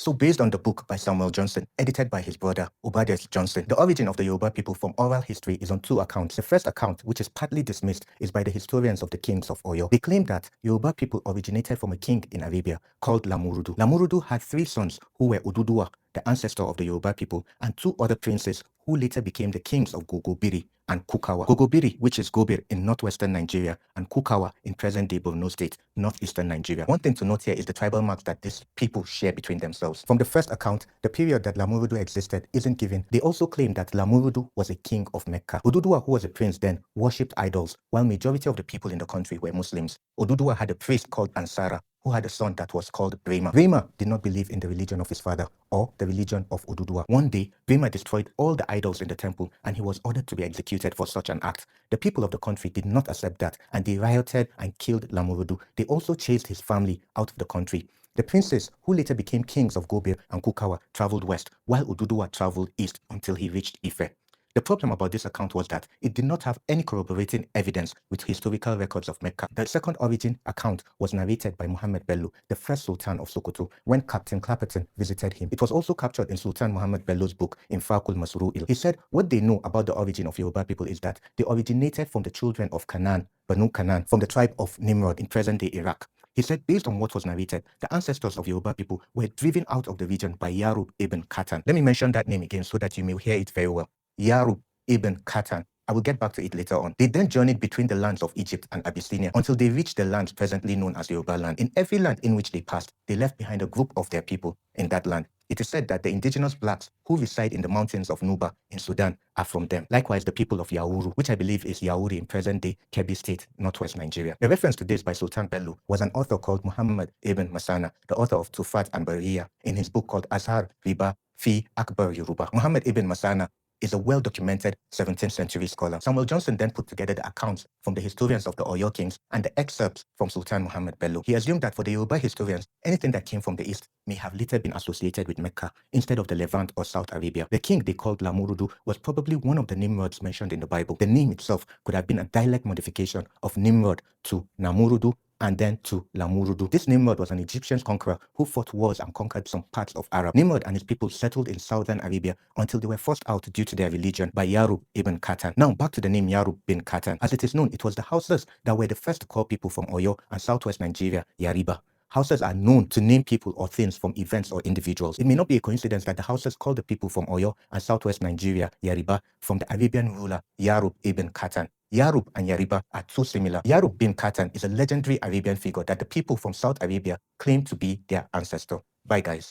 So based on the book by Samuel Johnson, edited by his brother Obadiah Johnson, the origin of the Yoruba people from oral history is on two accounts. The first account, which is partly dismissed, is by the historians of the kings of Oyo. They claim that Yoruba people originated from a king in Arabia called Lamurudu. Lamurudu had three sons who were Oduduwa, the ancestor of the Yoruba people, and two other princes who later became the kings of Gogobiri and Kukawa. Gogobiri, which is Gobir in northwestern Nigeria, and Kukawa in present-day Borno State, northeastern Nigeria. One thing to note here is the tribal marks that these people share between themselves. From the first account, the period that Lamurudu existed isn't given. They also claim that Lamurudu was a king of Mecca. Oduduwa, who was a prince then, worshipped idols, while majority of the people in the country were Muslims. Oduduwa had a priest called Ansara, who had a son that was called Brema. Brema did not believe in the religion of his father or the religion of Oduduwa. One day, Brema destroyed all the idols in the temple and he was ordered to be executed for such an act. The people of the country did not accept that and they rioted and killed Lamurudu. They also chased his family out of the country. The princes, who later became kings of Gobir and Kukawa, traveled west, while Oduduwa traveled east until he reached Ife. The problem about this account was that it did not have any corroborating evidence with historical records of Mecca. The second origin account was narrated by Muhammad Bello, the first Sultan of Sokoto, when Captain Clapperton visited him. It was also captured in Sultan Muhammad Bello's book, Infaqul Masru'il. He said what they know about the origin of Yoruba people is that they originated from the children of Canaan, Banu Canaan, from the tribe of Nimrod in present-day Iraq. He said, based on what was narrated, the ancestors of Yoruba people were driven out of the region by Yarub ibn Katan. Let me mention that name again so that you may hear it very well. Yarub ibn Katan. I will get back to it later on. They then journeyed between the lands of Egypt and Abyssinia until they reached the land presently known as Yoruba land. In every land in which they passed, they left behind a group of their people in that land. It is said that the indigenous blacks who reside in the mountains of Nuba in Sudan are from them. Likewise, the people of Yauru, which I believe is Yauri in present-day Kebbi State, northwest Nigeria. The reference to this by Sultan Bello was an author called Muhammad ibn Masana, the author of Tufat and Bariya, in his book called Azhar Riba Fi Akbar Yoruba. Muhammad ibn Masana is a well-documented 17th century scholar. Samuel Johnson then put together the accounts from the historians of the Oyo kings and the excerpts from Sultan Muhammad Bello. He assumed that for the Yoruba historians, anything that came from the east may have later been associated with Mecca instead of the Levant or South Arabia. The king they called Lamurudu was probably one of the Nimrods mentioned in the Bible. The name itself could have been a dialect modification of Nimrod to Namurudu and then to Lamurudu. This Nimrod was an Egyptian conqueror who fought wars and conquered some parts of Arab. Nimrod and his people settled in southern Arabia until they were forced out due to their religion by Yarub ibn Katan. Now back to the name Yarub bin Katan. As it is known, it was the Hausas that were the first to call people from Oyo and southwest Nigeria Yariba. Hausas are known to name people or things from events or individuals. It may not be a coincidence that the Hausas called the people from Oyo and southwest Nigeria Yariba from the Arabian ruler Yarub ibn Katan. Yarub and Yariba are too similar. Yarub bin Katan is a legendary Arabian figure that the people from South Arabia claim to be their ancestor. Bye guys.